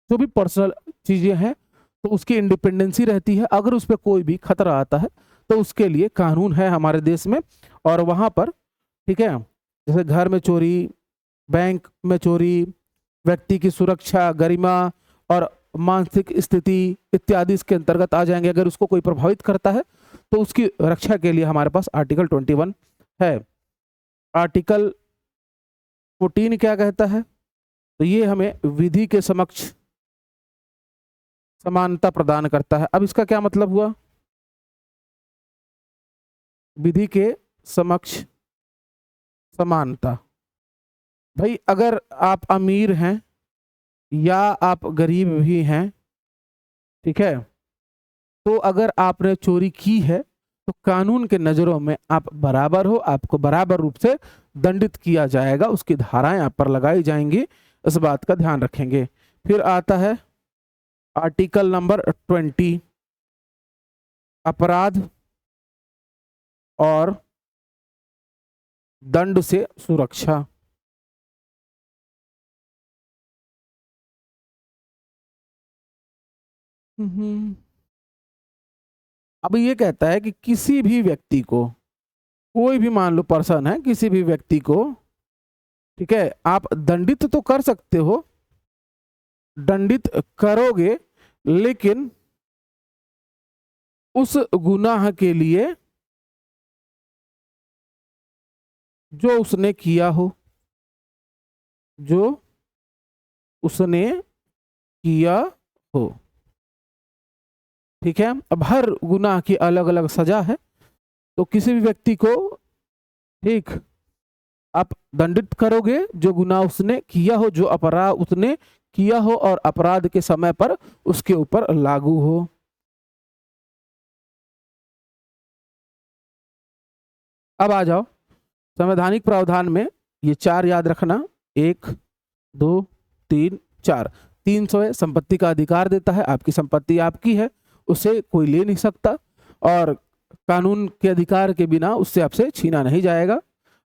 जो भी पर्सनल चीजें हैं तो उसकी इंडिपेंडेंसी रहती है। अगर उस पर कोई भी खतरा आता है तो उसके लिए कानून है हमारे देश में, और वहां पर, ठीक है, जैसे घर में चोरी, बैंक में चोरी, व्यक्ति की सुरक्षा, गरिमा और मानसिक स्थिति इत्यादि इसके अंतर्गत आ जाएंगे। अगर उसको कोई प्रभावित करता है तो उसकी रक्षा के लिए हमारे पास आर्टिकल 21 है। आर्टिकल 14 क्या कहता है? तो ये हमें विधि के समक्ष समानता प्रदान करता है। अब इसका क्या मतलब हुआ? विधि के समक्ष समानता, भाई अगर आप अमीर हैं या आप गरीब भी हैं, ठीक है, तो अगर आपने चोरी की है तो कानून के नजरों में आप बराबर हो, आपको बराबर रूप से दंडित किया जाएगा। उसकी धाराएं आप पर लगाई जाएंगी, इस बात का ध्यान रखेंगे। फिर आता है आर्टिकल नंबर 20, अपराध और दंड से सुरक्षा। अब ये कहता है कि किसी भी व्यक्ति को, कोई भी मान लो पर्सन है, किसी भी व्यक्ति को, ठीक है, आप दंडित तो कर सकते हो, दंडित करोगे, लेकिन उस गुनाह के लिए जो उसने किया हो, जो उसने किया हो, ठीक है। अब हर गुनाह की अलग अलग सजा है, तो किसी भी व्यक्ति को, ठीक, आप दंडित करोगे जो गुनाह उसने किया हो, जो अपराध उसने किया हो और अपराध के समय पर उसके ऊपर लागू हो। अब आ जाओ संवैधानिक प्रावधान में, ये 4 याद रखना, 1 2 3 4। 300 है, संपत्ति का अधिकार देता है, आपकी संपत्ति आपकी है, उसे कोई ले नहीं सकता और कानून के अधिकार के बिना उससे आपसे छीना नहीं जाएगा।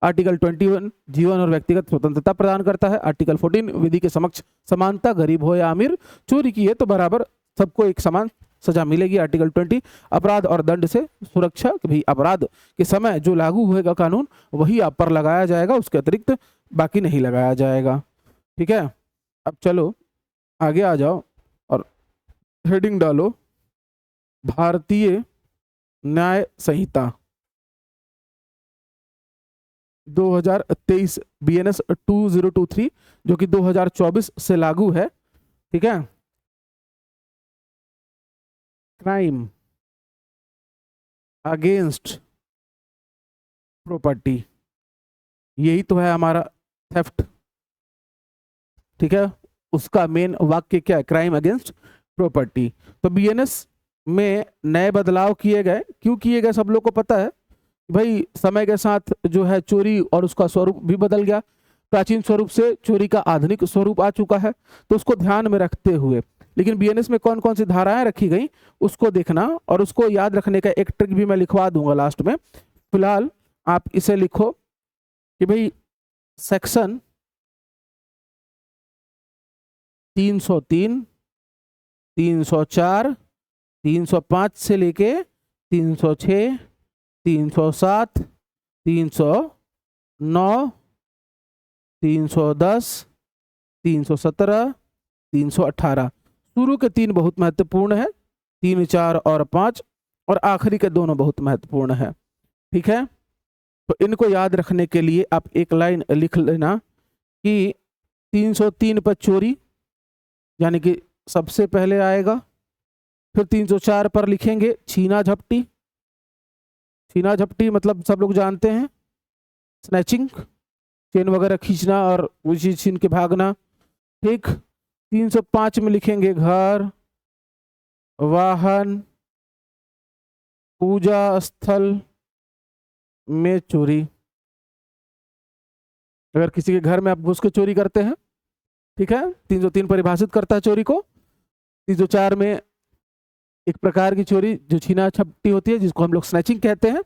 आर्टिकल 21 जीवन और व्यक्तिगत स्वतंत्रता प्रदान करता है। आर्टिकल 14 विधि के समक्ष समानता, गरीब हो या अमीर, चोरी की है तो बराबर सबको एक समान सजा मिलेगी। आर्टिकल 20 अपराध और दंड से सुरक्षा, कि भाई अपराध के समय जो लागू होएगा कानून वही आप पर लगाया जाएगा, उसके अतिरिक्त बाकी नहीं लगाया जाएगा, ठीक है। अब चलो आगे आ जाओ और हेडिंग डालो भारतीय न्याय संहिता 2023 BNS 2023, जो कि 2024 से लागू है, ठीक है। क्राइम अगेंस्ट प्रॉपर्टी, यही तो है हमारा थेफ्ट, ठीक है। उसका मेन वाक्य क्या है? Crime against property. तो BNS में नए बदलाव किए गए, क्यों किए गए सब लोग को पता है भाई, समय के साथ जो है चोरी और उसका स्वरूप भी बदल गया, प्राचीन स्वरूप से चोरी का आधुनिक स्वरूप आ चुका है, तो उसको ध्यान में रखते हुए, लेकिन BNS में कौन कौन सी धाराएं रखी गई उसको देखना, और उसको याद रखने का एक ट्रिक भी मैं लिखवा दूंगा लास्ट में। फिलहाल आप इसे लिखो कि भाई सेक्शन 303, 304, 305 से लेके 306, 307, 309, 310, 317, 318, शुरू के 3 बहुत महत्वपूर्ण है, 3, 4 और 5, और आखिरी के दोनों बहुत महत्वपूर्ण है, ठीक है। तो इनको याद रखने के लिए आप एक लाइन लिख लेना कि 303 पर चोरी यानी कि सबसे पहले आएगा, फिर 304 पर लिखेंगे छीना झपटी। छीना झपटी मतलब सब लोग जानते हैं, स्नैचिंग, चेन वगैरह खींचना और उसी छीन के भागना, ठीक। 305 में लिखेंगे घर, वाहन, पूजा स्थल में चोरी। अगर किसी के घर में आप घुस के चोरी करते हैं, ठीक है, 303 परिभाषित करता है चोरी को। 304 में एक प्रकार की चोरी जो छीना झपटी होती है, जिसको हम लोग स्नैचिंग कहते हैं।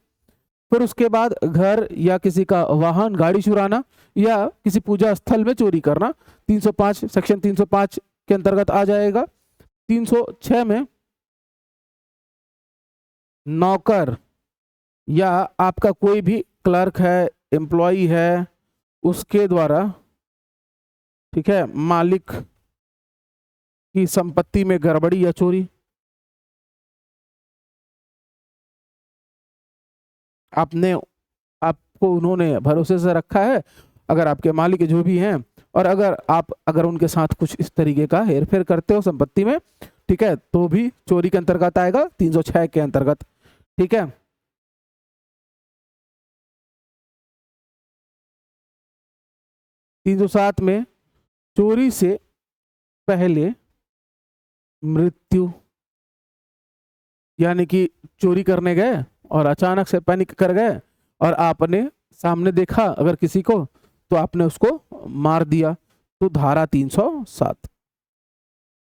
फिर उसके बाद घर या किसी का वाहन, गाड़ी चुराना या किसी पूजा स्थल में चोरी करना 305, सेक्शन 305 के अंतर्गत आ जाएगा। 306 में नौकर या आपका कोई भी क्लर्क है, एम्प्लॉय है, उसके द्वारा, ठीक है, मालिक की संपत्ति में गड़बड़ी या चोरी। आपको उन्होंने भरोसे से रखा है, अगर आपके मालिक जो भी हैं, और अगर उनके साथ कुछ इस तरीके का हेरफेर करते हो संपत्ति में, ठीक है, तो भी चोरी के अंतर्गत आएगा 306 के अंतर्गत, ठीक है। तीन 307 में चोरी से पहले मृत्यु, यानी कि चोरी करने गए और अचानक से पैनिक कर गए और आपने सामने देखा अगर किसी को, तो आपने उसको मार दिया, तो धारा 307।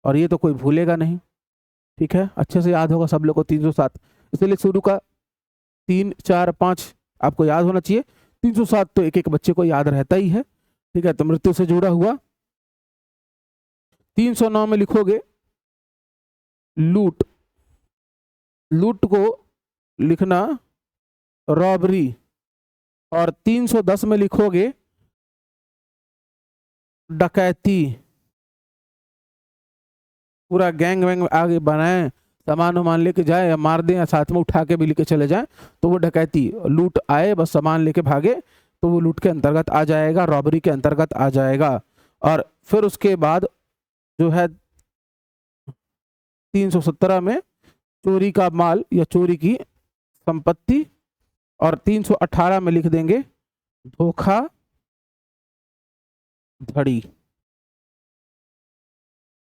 और ये तो कोई भूलेगा नहीं, ठीक है, अच्छे से याद होगा सब लोग को 307, इसलिए शुरू का 3 4 5 आपको याद होना चाहिए। 307 तो एक एक बच्चे को याद रहता ही है, ठीक है। तो मृत्यु से जुड़ा हुआ। 309 में लिखोगे लूट, लूट को लिखना रॉबरी, और 310 में लिखोगे डकैती। पूरा गैंग वैंग आगे बनाए, सामान वामान लेके जाए या मार दें या साथ में उठा के भी लेके चले जाए तो वो डकैती। लूट आए बस सामान लेके भागे तो वो लूट के अंतर्गत आ जाएगा, रॉबरी के अंतर्गत आ जाएगा। और फिर उसके बाद जो है 317 में चोरी का माल या चोरी की संपत्ति, और 318 में लिख देंगे धोखा धड़ी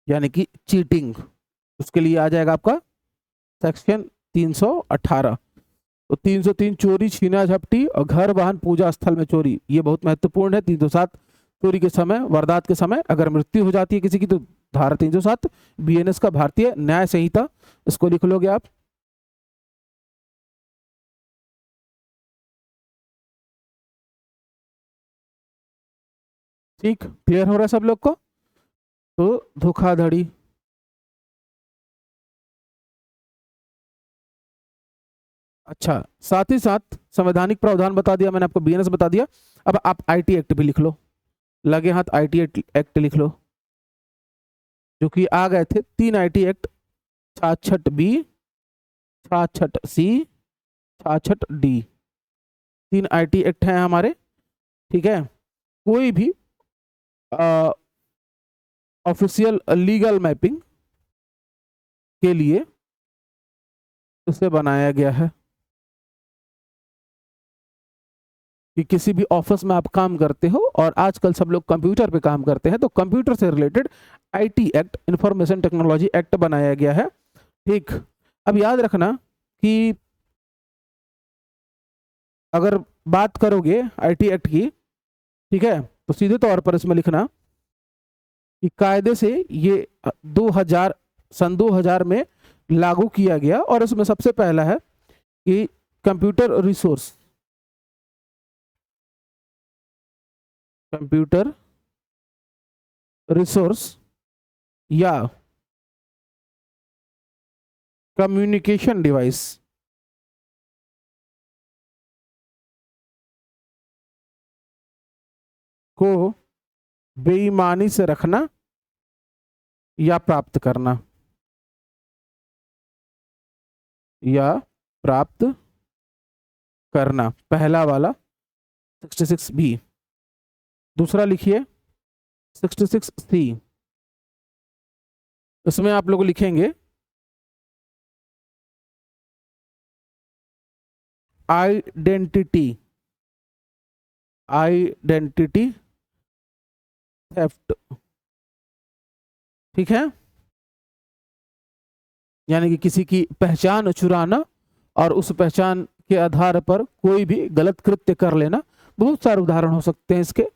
यानी कि चीटिंग। उसके लिए आ जाएगा आपका सेक्शन 318। तो 303 चोरी छीना झपटी और घर वाहन पूजा स्थल में चोरी, ये बहुत महत्वपूर्ण है। 307 चोरी के समय, वारदात के समय अगर मृत्यु हो जाती है किसी की तो धारा 307 बीएनएस का भारतीय न्याय संहिता, इसको लिख लोगे आप। ठीक, क्लियर हो रहा है सब लोग को? तो धोखाधड़ी, अच्छा, साथ ही साथ संवैधानिक प्रावधान बता दिया मैंने आपको, बीएनएस बता दिया। अब आप आईटी एक्ट भी लिख लो, लगे हाथ आईटी एक्ट लिख लो, जो कि आ गए थे 3 IT act, 66 B, 66 C, 66 D, 3 IT act हैं हमारे, ठीक है। कोई भी ऑफिशियल लीगल मैपिंग के लिए इसे बनाया गया है कि किसी भी ऑफिस में आप काम करते हो और आजकल सब लोग कंप्यूटर पे काम करते हैं, तो कंप्यूटर से related IT act, information technology act बनाया गया है, ठीक। अब याद रखना कि अगर बात करोगे आईटी एक्ट की, ठीक है, तो सीधे तौर पर इसमें लिखना कि कायदे से ये 2000 सन 2000 में लागू किया गया, और इसमें सबसे पहला है कि कंप्यूटर रिसोर्स या कम्युनिकेशन डिवाइस को बेईमानी से रखना या प्राप्त करना, पहला वाला 66 बी। दूसरा लिखिए 66 सी, इसमें आप लोग लिखेंगे आइडेंटिटी थेफ्ट, ठीक है, यानी कि किसी की पहचान चुराना और उस पहचान के आधार पर कोई भी गलत कृत्य कर लेना। बहुत सारे उदाहरण हो सकते हैं इसके,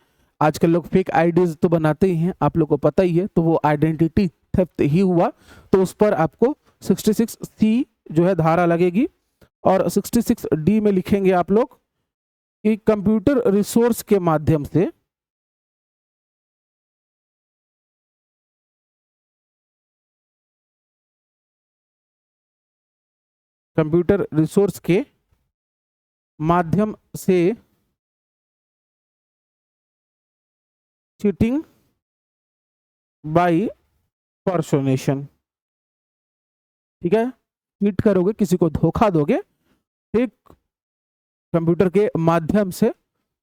आजकल लोग फेक आईडीज तो बनाते ही हैं, आप लोग को पता ही है, तो वो आइडेंटिटी थेफ्ट ही हुआ, तो उस पर आपको 66 सी जो है धारा लगेगी। और 66 डी में लिखेंगे आप लोग कि कंप्यूटर रिसोर्स के माध्यम से चीटिंग बाय पर्सोनेशन, ठीक है, चीट करोगे, किसी को धोखा दोगे, ठीक, कंप्यूटर के माध्यम से,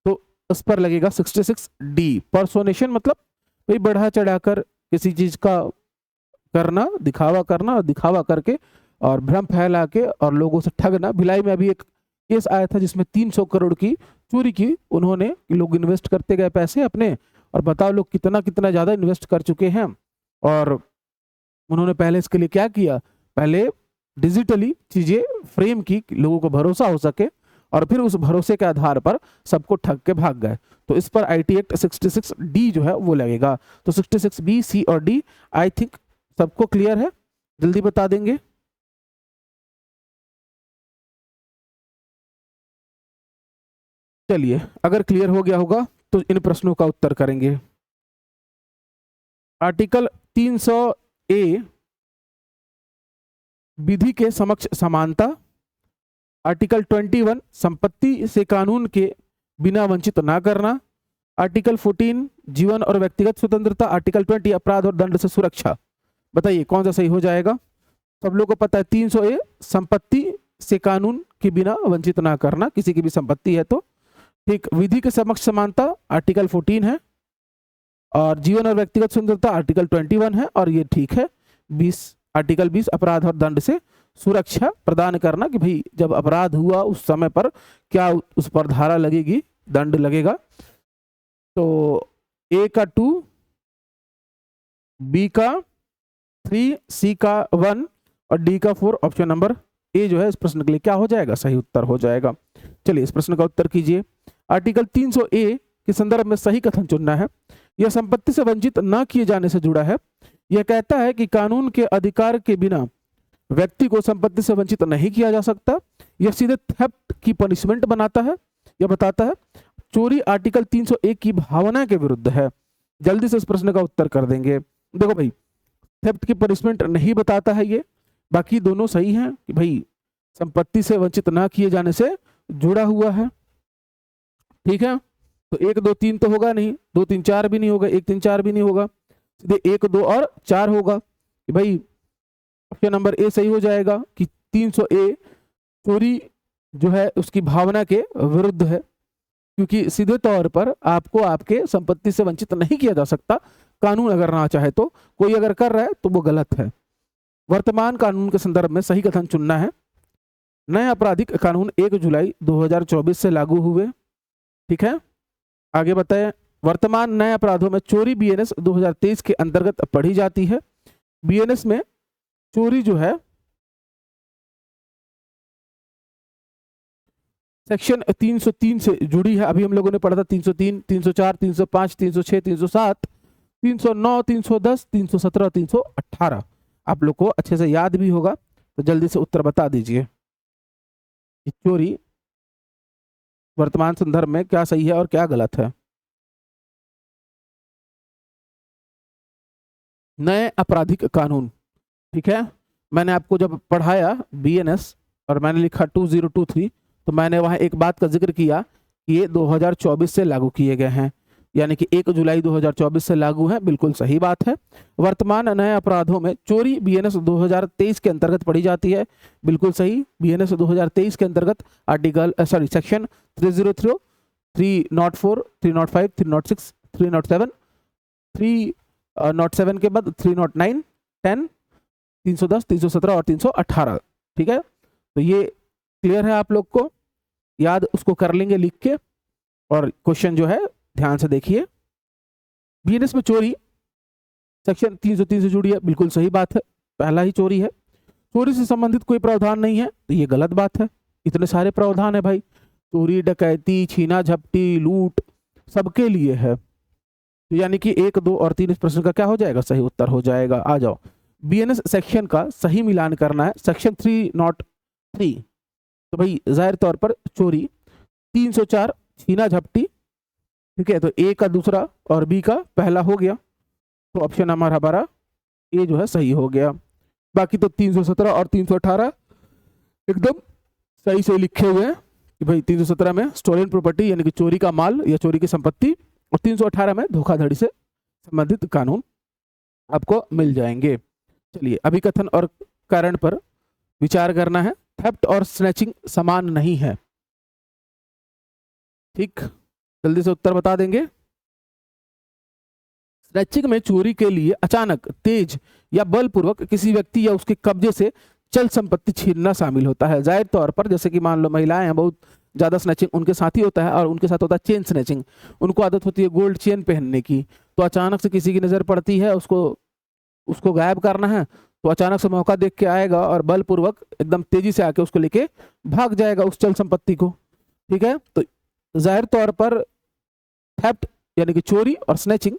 तो इस पर लगेगा 66 डी। पर्सोनेशन मतलब भाई बढ़ा चढ़ाकर किसी चीज का करना, दिखावा करना, और दिखावा करके और भ्रम फैला के और लोगों से ठगना। भिलाई में अभी एक केस आया था जिसमें 300 करोड़ की चोरी की उन्होंने, लोग इन्वेस्ट करते गए पैसे अपने, और बताओ लोग कितना कितना ज्यादा इन्वेस्ट कर चुके हैं। और उन्होंने पहले इसके लिए क्या किया, पहले डिजिटली चीजें फ्रेम की, लोगों को भरोसा हो सके, और फिर उस भरोसे के आधार पर सबको ठग के भाग गए। तो इस पर आईटी एक्ट 66 डी जो है वो लगेगा। तो 66 बी, सी और डी, आई थिंक सबको क्लियर है? जल्दी बता देंगे। चलिए, अगर क्लियर हो गया होगा तो इन प्रश्नों का उत्तर करेंगे। आर्टिकल 300 ए विधि के समक्ष समानता। आर्टिकल 21 संपत्ति से कानून के बिना वंचित ना करना। आर्टिकल 14 जीवन और व्यक्तिगत स्वतंत्रता। आर्टिकल 20 अपराध और दंड से सुरक्षा। बताइए कौन सा सही हो जाएगा? सब लोगों को पता है 300 ए संपत्ति से कानून के बिना वंचित ना करना, किसी की भी संपत्ति है तो। ठीक, विधि के समक्ष समानता आर्टिकल 14 है, और जीवन और व्यक्तिगत स्वतंत्रता आर्टिकल 21 है, और ये ठीक है। 20 आर्टिकल 20 अपराध और दंड से सुरक्षा प्रदान करना, कि भाई जब अपराध हुआ उस समय पर क्या उस पर धारा लगेगी, दंड लगेगा। तो ए का 2, बी का 3, सी का 1 और डी का 4। ऑप्शन नंबर ए जो है इस प्रश्न के लिए क्या हो जाएगा? सही उत्तर हो जाएगा। चलिए इस प्रश्न का उत्तर कीजिए। आर्टिकल 300 ए के संदर्भ में सही कथन चुनना है। यह संपत्ति से वंचित न किए जाने से जुड़ा है। यह कहता है कि कानून के अधिकार के बिना व्यक्ति को संपत्ति से वंचित नहीं किया जा सकता। यह सीधे थेफ्ट की पनिशमेंट बनाता है। यह बताता है चोरी आर्टिकल 301 की भावना के विरुद्ध है। जल्दी से इस प्रश्न का उत्तर कर देंगे। देखो भाई, थेफ्ट की पनिशमेंट नहीं बताता है ये, बाकी दोनों सही हैं कि भाई संपत्ति से वंचित ना किए जाने से जुड़ा हुआ है। ठीक है, तो 1 2 3 तो होगा नहीं, 2 3 4 भी नहीं होगा, 1 3 4 भी नहीं होगा, सीधे 1 2 और 4 होगा कि भाई ऑप्शन नंबर ए सही हो जाएगा कि 300 ए चोरी जो है उसकी भावना के विरुद्ध है, क्योंकि सीधे तौर पर आपको आपके संपत्ति से वंचित नहीं किया जा सकता। कानून अगर ना चाहे तो, कोई अगर कर रहा है तो वो गलत है। वर्तमान कानून के संदर्भ में सही कथन चुनना है। नए आपराधिक कानून 1 जुलाई 2024 से लागू हुए। ठीक है, आगे बताएं। वर्तमान नए अपराधों में चोरी बीएनएस 2023 के अंतर्गत पढ़ी जाती है। बीएनएस में चोरी जो है सेक्शन 303 से जुड़ी है। अभी हम लोगों ने पढ़ा था 303, 304, 305, 306, 307, 309, 310, 317, 318। आप लोग को अच्छे से याद भी होगा, तो जल्दी से उत्तर बता दीजिए। चोरी वर्तमान संदर्भ में क्या सही है और क्या गलत है? नए आपराधिक कानून, ठीक है, मैंने आपको जब पढ़ाया बीएनएस और मैंने लिखा 2023, तो मैंने वहां एक बात का जिक्र किया कि ये 2024 से लागू किए गए हैं, यानी कि 1 जुलाई 2024 से लागू है। बिल्कुल सही बात है। वर्तमान नए अपराधों में चोरी बीएनएस 2023 के अंतर्गत पढ़ी जाती है। बिल्कुल सही, बीएनएस 2023 के अंतर्गत आर्टिकल सेक्शन 303, 304, 305, 306, 307, 307 के बाद 309, 10, 310, 317 और 318। ठीक है, तो ये क्लियर है आप लोग को? याद उसको कर लेंगे लिख के, और क्वेश्चन जो है ध्यान से देखिए। बीएनएस में चोरी सेक्शन 303 से जुड़ी है। बिल्कुल सही बात है, पहला ही चोरी है। चोरी से संबंधित कोई प्रावधान नहीं है, तो ये गलत बात है। इतने सारे प्रावधान है भाई, चोरी, डकैती, छीना झपटी, लूट, सबके लिए है। तो यानी कि 1 2 और 3 इस प्रश्न का क्या हो जाएगा? सही उत्तर हो जाएगा। आ जाओ, बीएनएस सेक्शन का सही मिलान करना है। सेक्शन 303, तो भाई जाहिर तौर पर चोरी, 304 छीना झपटी। ठीक है, तो ए का दूसरा और बी का पहला हो गया, तो ऑप्शन हमारा ए जो है सही हो गया। बाकी तो 317 और 318 एकदम सही से लिखे हुए हैं कि भाई 317 में स्टोलन प्रॉपर्टी यानी कि चोरी का माल या चोरी की संपत्ति, और 318 में धोखाधड़ी से संबंधित कानून आपको मिल जाएंगे। चलिए, अभी कथन और कारण पर विचार करना है। थेफ्ट और स्नैचिंग समान नहीं है। ठीक, जल्दी से उत्तर बता देंगे। स्नैचिंग में चोरी के लिए अचानक, तेज या बलपूर्वक किसी व्यक्ति या उसके कब्जे से चल संपत्ति छीनना शामिल होता है। जाहिर तौर पर जैसे कि मान लो महिलाएं हैं, बहुत ज्यादा स्नैचिंग उनके साथ ही होता है, और उनके साथ होता है चेन स्नैचिंग। उनको आदत होती है गोल्ड चेन पहनने की, तो अचानक से किसी की नजर पड़ती है, उसको गायब करना है, तो अचानक से मौका देख के आएगा और बलपूर्वक एकदम तेजी से आके उसको लेके भाग जाएगा उस चल संपत्ति को। ठीक है, तो जाहिर तौर पर थेफ्ट यानी कि चोरी और स्नैचिंग,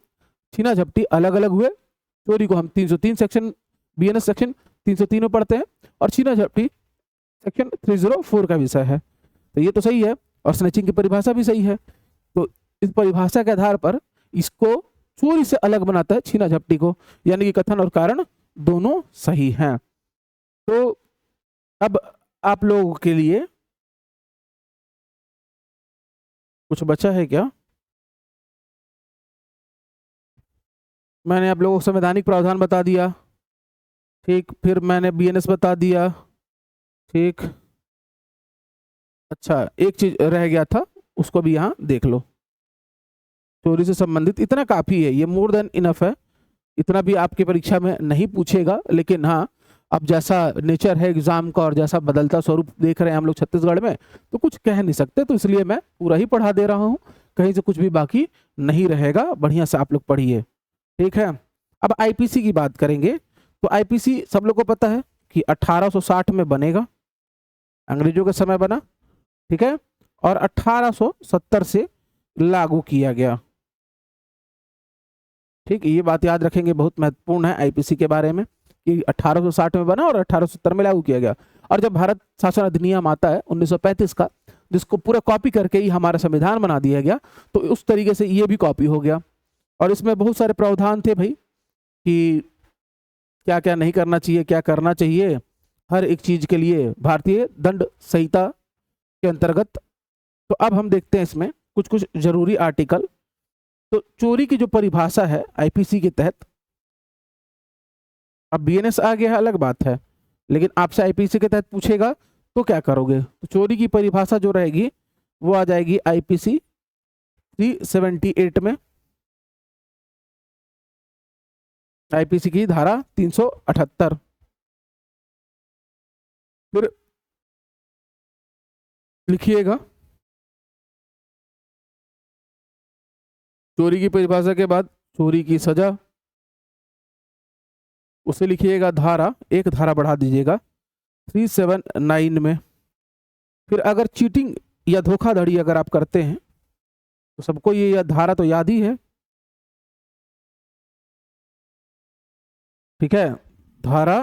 छीना झपटी अलग अलग हुए। चोरी को हम 303 सेक्शन बीएनएस सेक्शन 303 में पढ़ते हैं और छीना झपटी सेक्शन 304 का विषय है। तो ये तो सही है और स्नैचिंग की परिभाषा भी सही है। तो इस परिभाषा के आधार पर इसको चोरी से अलग बनाता है छीना झपटी को, यानी कि कथन और कारण दोनों सही हैं। तो अब आप लोगों के लिए कुछ बचा है क्या? मैंने आप लोगों को संवैधानिक प्रावधान बता दिया, ठीक, फिर मैंने बीएनएस बता दिया, ठीक। अच्छा, एक चीज रह गया था, उसको भी यहाँ देख लो। चोरी से संबंधित इतना काफी है, ये मोर देन इनफ है। इतना भी आपकी परीक्षा में नहीं पूछेगा, लेकिन हाँ, अब जैसा नेचर है एग्जाम का और जैसा बदलता स्वरूप देख रहे हैं हम लोग छत्तीसगढ़ में, तो कुछ कह नहीं सकते, तो इसलिए मैं पूरा ही पढ़ा दे रहा हूँ, कहीं से कुछ भी बाकी नहीं रहेगा। बढ़िया से आप लोग पढ़िए, ठीक है। अब आईपीसी की बात करेंगे। तो आईपीसी सब लोग को पता है कि 1860 में बनेगा, अंग्रेजों के समय बना, ठीक है, और 1870 से लागू किया गया, ठीक। ये बात याद रखेंगे, बहुत महत्वपूर्ण है आईपीसी के बारे में कि 1860 में बना और 1870 में लागू किया गया। और जब भारत शासन अधिनियम आता है 1935 का, जिसको पूरा कॉपी करके ही हमारा संविधान बना दिया गया, तो उस तरीके से ये भी कॉपी हो गया। और इसमें बहुत सारे प्रावधान थे भाई कि क्या क्या नहीं करना चाहिए, क्या करना चाहिए, हर एक चीज के लिए भारतीय दंड संहिता के अंतर्गत। तो अब हम देखते हैं इसमें कुछ कुछ जरूरी आर्टिकल। तो चोरी की जो परिभाषा है आईपीसी के तहत, अब बीएनएस आ गया है अलग बात है, लेकिन आपसे आईपीसी के तहत पूछेगा तो क्या करोगे? तो चोरी की परिभाषा जो रहेगी वो आ जाएगी आईपीसी 378 में, आईपीसी की धारा 378। फिर लिखिएगा चोरी की परिभाषा के बाद चोरी की सजा, उसे लिखिएगा धारा, एक धारा बढ़ा दीजिएगा 379 में। फिर अगर चीटिंग या धोखाधड़ी अगर आप करते हैं तो सबको ये धारा तो याद ही है, ठीक है। धारा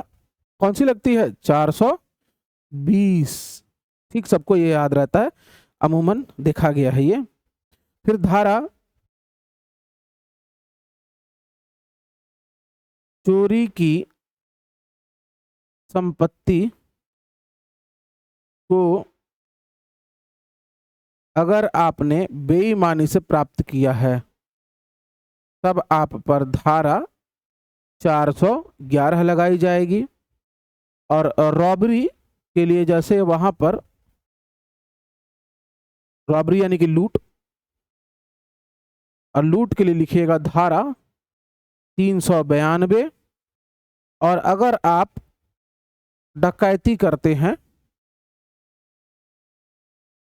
कौन सी लगती है? 420, ठीक, सबको ये याद रहता है, अमूमन देखा गया है ये। फिर धारा चोरी की संपत्ति को अगर आपने बेईमानी से प्राप्त किया है तब आप पर धारा 411 लगाई जाएगी। और रॉबरी के लिए जैसे वहां पर रॉबरी यानी कि लूट, और लूट के लिए लिखिएगा धारा 392। और अगर आप डकैती करते हैं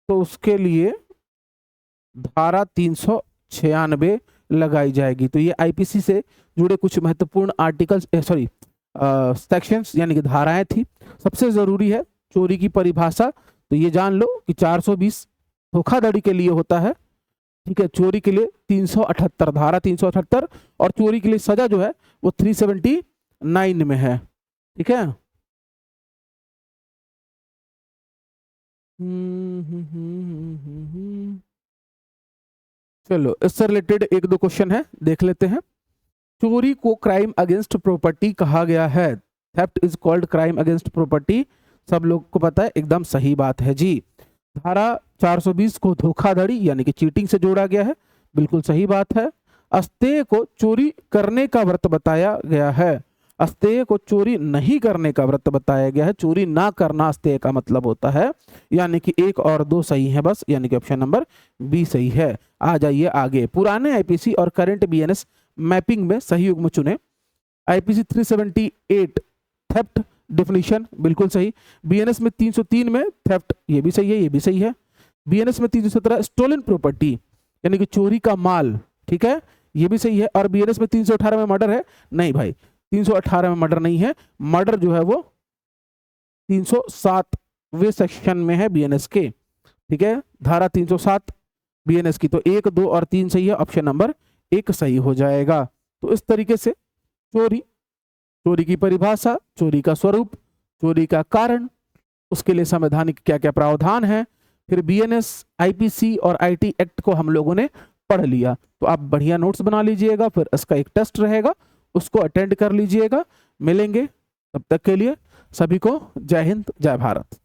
तो उसके लिए धारा 396 लगाई जाएगी। तो ये आईपीसी से जुड़े कुछ महत्वपूर्ण आर्टिकल्स, सॉरी सेक्शंस यानी कि धाराएं थी। सबसे जरूरी है चोरी की परिभाषा, तो ये जान लो कि 420 धोखाधड़ी के लिए होता है, ठीक है, चोरी के लिए 378, धारा 378, और चोरी के लिए सजा जो है वो 379 में है, ठीक है। चलो इससे रिलेटेड एक दो क्वेश्चन है, देख लेते हैं। चोरी को क्राइम अगेंस्ट प्रॉपर्टी कहा गया है, theft is called crime against property, सब लोग को पता है, एकदम सही बात है जी। धारा 420 को धोखाधड़ी यानी कि चीटिंग से जोड़ा गया है, बिल्कुल सही बात है। अस्तेय को चोरी करने का व्रत बताया गया है, अस्तेय को चोरी नहीं करने का व्रत बताया गया है, चोरी ना करना अस्तेय का मतलब होता है, यानी कि 1 और 2 सही है बस, यानी कि ऑप्शन नंबर बी सही है। आ जाइए आगे, पुराने आईपीसी और करंट बीएनएस मैपिंग में सही युग्म चुने। आईपीसी 378 थेफ्ट डेफिनेशन बिल्कुल सही, बीएनएस में 303 में थेफ्ट, ये भी सही है, ये भी सही है। बीएनएस में 317 स्टोलन प्रॉपर्टी यानी कि चोरी का माल, ठीक है, ये भी सही है। और बीएनएस में 318 में मर्डर है, नहीं भाई 318 में मर्डर नहीं है, मर्डर जो है वो 307वें सेक्शन में है बीएनएस के, ठीक है, धारा 307 बीएनएस की। तो 1, 2 और 3 सही है, ऑप्शन नंबर 1 सही हो जाएगा। तो इस तरीके से चोरी चोरी की परिभाषा, चोरी का स्वरूप, चोरी का कारण, उसके लिए संवैधानिक क्या क्या प्रावधान है, फिर बीएनएस, आईपीसी और आईटी एक्ट को हम लोगों ने पढ़ लिया। तो आप बढ़िया नोट्स बना लीजिएगा, फिर इसका एक टेस्ट रहेगा, उसको अटेंड कर लीजिएगा। मिलेंगे, तब तक के लिए सभी को जय हिंद, जय भारत।